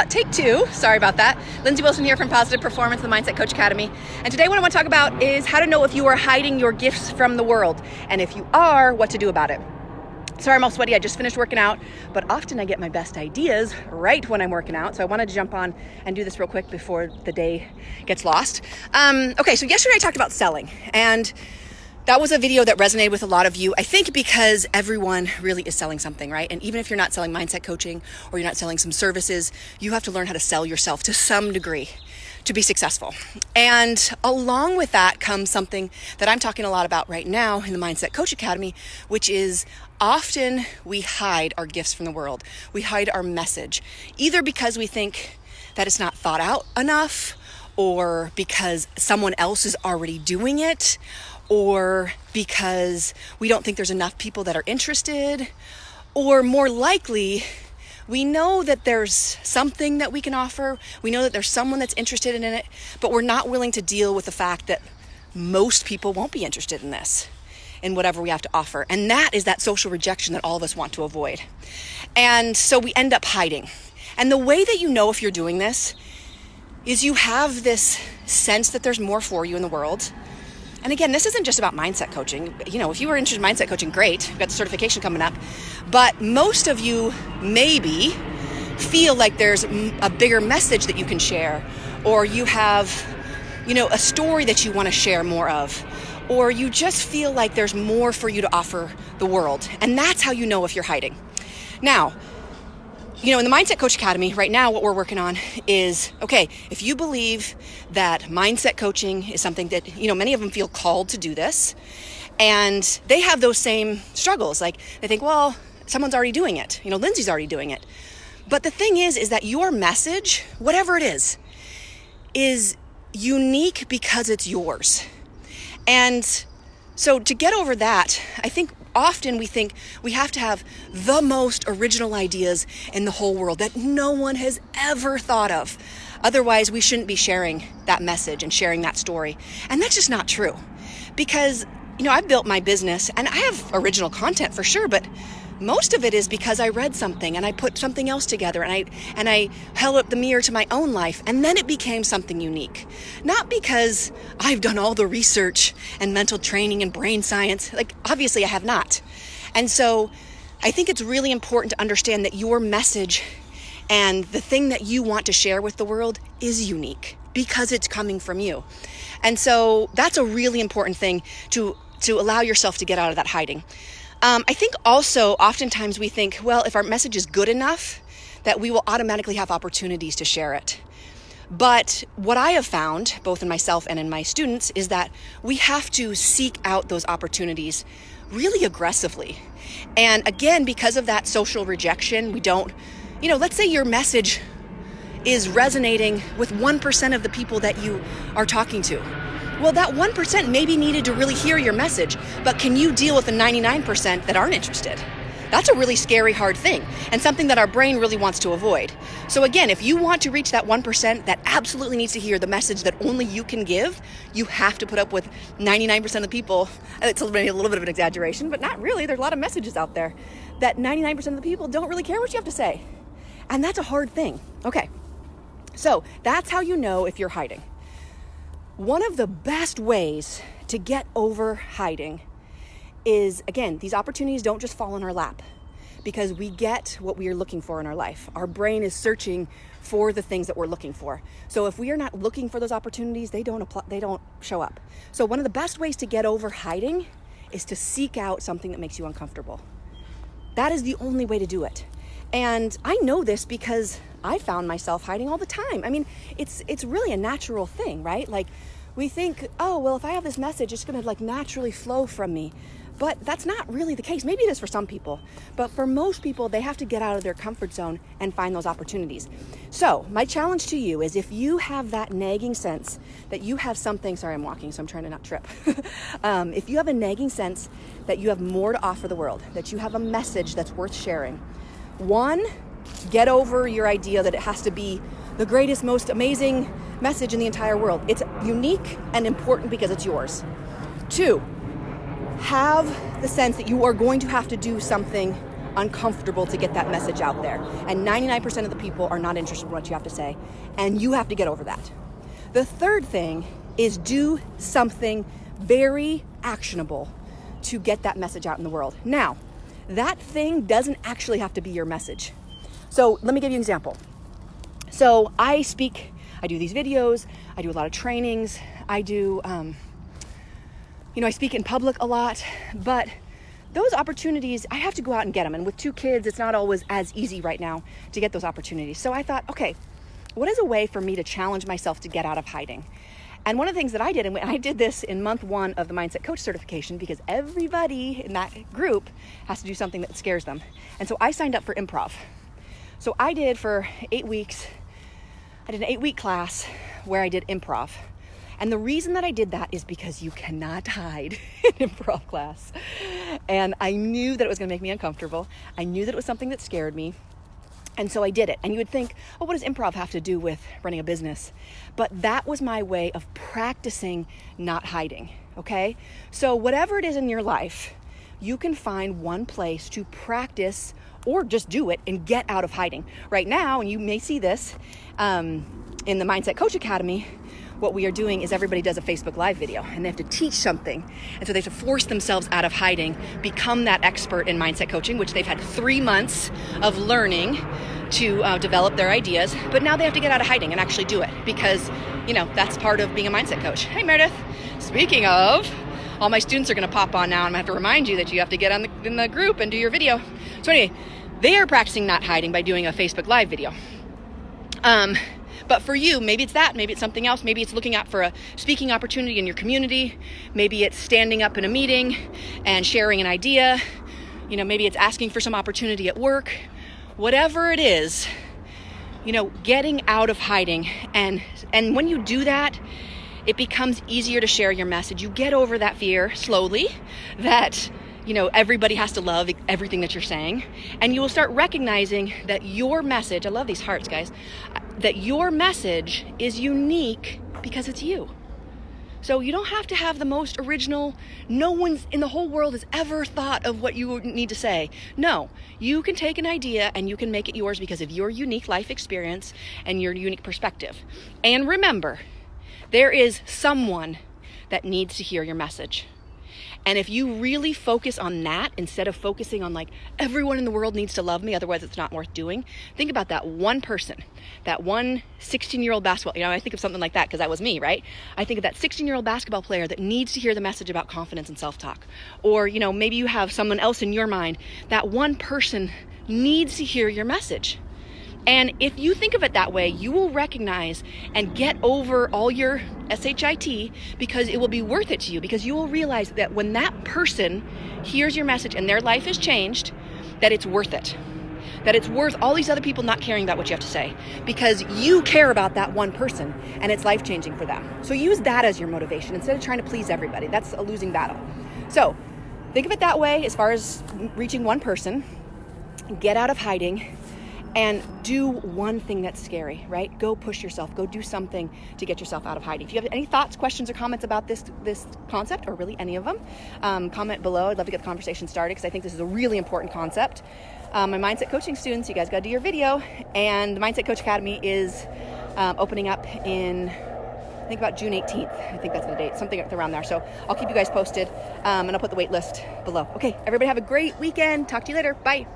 Take two, sorry about that. Lindsay Wilson here from Positive Performance, the Mindset Coach Academy. And today what I want to talk about is how to know if you are hiding your gifts from the world. And if you are, what to do about it. Sorry, I'm all sweaty. I just finished working out, but often I get my best ideas right when I'm working out. So I wanted to jump on and do this real quick before the day gets lost. Okay, so yesterday I talked about selling, and that was a video that resonated with a lot of you, I think because everyone really is selling something, right? And even if you're not selling mindset coaching or you're not selling some services, you have to learn how to sell yourself to some degree to be successful. And along with that comes something that I'm talking a lot about right now in the Mindset Coach Academy, which is often we hide our gifts from the world. We hide our message, either because we think that it's not thought out enough, or because someone else is already doing it, or because we don't think there's enough people that are interested, or more likely, we know that there's something that we can offer. We know that there's someone that's interested in it, but we're not willing to deal with the fact that most people won't be interested in this, in whatever we have to offer. And that is that social rejection that all of us want to avoid. And so we end up hiding. And the way that you know if you're doing this is you have this sense that there's more for you in the world. And again, this isn't just about mindset coaching. You know, if you were interested in mindset coaching, great. You've got the certification coming up. But most of you maybe feel like there's a bigger message that you can share, or you have, a story that you want to share more of, or you just feel like there's more for you to offer the world. And that's how you know if you're hiding. Now, in the Mindset Coach Academy right now, what we're working on is, okay, if you believe that mindset coaching is something that, many of them feel called to do this, and they have those same struggles. Like they think, well, someone's already doing it. Lindsay's already doing it. But the thing is that your message, whatever it is unique because it's yours. And so to get over that, I think often we think we have to have the most original ideas in the whole world that no one has ever thought of. Otherwise, we shouldn't be sharing that message and sharing that story. And that's just not true. Because, I've built my business and I have original content for sure, but most of it is because I read something and I put something else together and I held up the mirror to my own life, and then it became something unique. Not because I've done all the research and mental training and brain science. Like, obviously I have not. And so I think it's really important to understand that your message and the thing that you want to share with the world is unique because it's coming from you. And so that's a really important thing to allow yourself to get out of that hiding. I think also oftentimes we think, well, if our message is good enough, that we will automatically have opportunities to share it. But what I have found, both in myself and in my students, is that we have to seek out those opportunities really aggressively. And again, because of that social rejection, we don't, let's say your message is resonating with 1% of the people that you are talking to. Well, that 1% maybe needed to really hear your message, but can you deal with the 99% that aren't interested? That's a really scary, hard thing, and something that our brain really wants to avoid. So again, if you want to reach that 1% that absolutely needs to hear the message that only you can give, you have to put up with 99% of the people. It's maybe a little bit of an exaggeration, but not really. There's a lot of messages out there that 99% of the people don't really care what you have to say. And that's a hard thing. Okay, so that's how you know if you're hiding. One of the best ways to get over hiding is, again, these opportunities don't just fall in our lap because we get what we are looking for in our life. Our brain is searching for the things that we're looking for. So if we are not looking for those opportunities, they don't show up. So one of the best ways to get over hiding is to seek out something that makes you uncomfortable. That is the only way to do it. And I know this because I found myself hiding all the time. I mean, it's really a natural thing, right? Like we think, oh, well, if I have this message, it's going to naturally flow from me. But that's not really the case. Maybe it is for some people, but for most people, they have to get out of their comfort zone and find those opportunities. So my challenge to you is, if you have that nagging sense that you have something, sorry, I'm walking, so I'm trying to not trip. If you have a nagging sense that you have more to offer the world, that you have a message that's worth sharing, one, get over your idea that it has to be the greatest, most amazing message in the entire world. It's unique and important because it's yours. Two, have the sense that you are going to have to do something uncomfortable to get that message out there. And 99% of the people are not interested in what you have to say. And you have to get over that. The third thing is do something very actionable to get that message out in the world. Now, that thing doesn't actually have to be your message. So let me give you an example. So I speak, I do these videos, I do a lot of trainings, I do, I speak in public a lot, but those opportunities, I have to go out and get them. And with 2 kids, it's not always as easy right now to get those opportunities. So I thought, okay, what is a way for me to challenge myself to get out of hiding? And one of the things that I did, and I did this in month 1 of the Mindset Coach certification, because everybody in that group has to do something that scares them. And so I signed up for improv. So I did for 8 weeks, I did an 8-week class where I did improv. And the reason that I did that is because you cannot hide in improv class. And I knew that it was going to make me uncomfortable. I knew that it was something that scared me. And so I did it. And you would think, oh, what does improv have to do with running a business? But that was my way of practicing not hiding, okay? So whatever it is in your life, you can find one place to practice or just do it and get out of hiding. Right now, and you may see this in the Mindset Coach Academy, what we are doing is everybody does a Facebook Live video and they have to teach something. And so they have to force themselves out of hiding, become that expert in mindset coaching, which they've had 3 months of learning to develop their ideas. But now they have to get out of hiding and actually do it because, that's part of being a mindset coach. Hey, Meredith. Speaking of, all my students are going to pop on now. I'm going to have to remind you that you have to get in the group and do your video. So anyway, they are practicing not hiding by doing a Facebook Live video. But for you, maybe it's that, maybe it's something else. Maybe it's looking out for a speaking opportunity in your community. Maybe it's standing up in a meeting and sharing an idea. Maybe it's asking for some opportunity at work. Whatever it is, getting out of hiding. And when you do that, it becomes easier to share your message. You get over that fear slowly that everybody has to love everything that you're saying. And you will start recognizing that your message, I love these hearts, guys, that your message is unique because it's you. So you don't have to have the most original, no one in the whole world has ever thought of what you need to say. No, you can take an idea and you can make it yours because of your unique life experience and your unique perspective. And remember, there is someone that needs to hear your message. And if you really focus on that instead of focusing on everyone in the world needs to love me, otherwise it's not worth doing. Think about that one person, that one 16-year-old basketball, I think of something like that because that was me, right? I think of that 16-year-old basketball player that needs to hear the message about confidence and self-talk. Or, maybe you have someone else in your mind. That one person needs to hear your message. And if you think of it that way, you will recognize and get over all your SHIT because it will be worth it to you, because you will realize that when that person hears your message and their life is changed, that it's worth it. That it's worth all these other people not caring about what you have to say because you care about that one person and it's life-changing for them. So use that as your motivation instead of trying to please everybody. That's a losing battle. So think of it that way as far as reaching one person, get out of hiding, and do one thing that's scary, right? Go push yourself. Go do something to get yourself out of hiding. If you have any thoughts, questions, or comments about this concept, or really any of them, comment below. I'd love to get the conversation started because I think this is a really important concept. My Mindset Coaching students, you guys got to do your video. And the Mindset Coach Academy is opening up in, I think about June 18th. I think that's the date, something around there. So I'll keep you guys posted, and I'll put the wait list below. Okay, everybody have a great weekend. Talk to you later. Bye.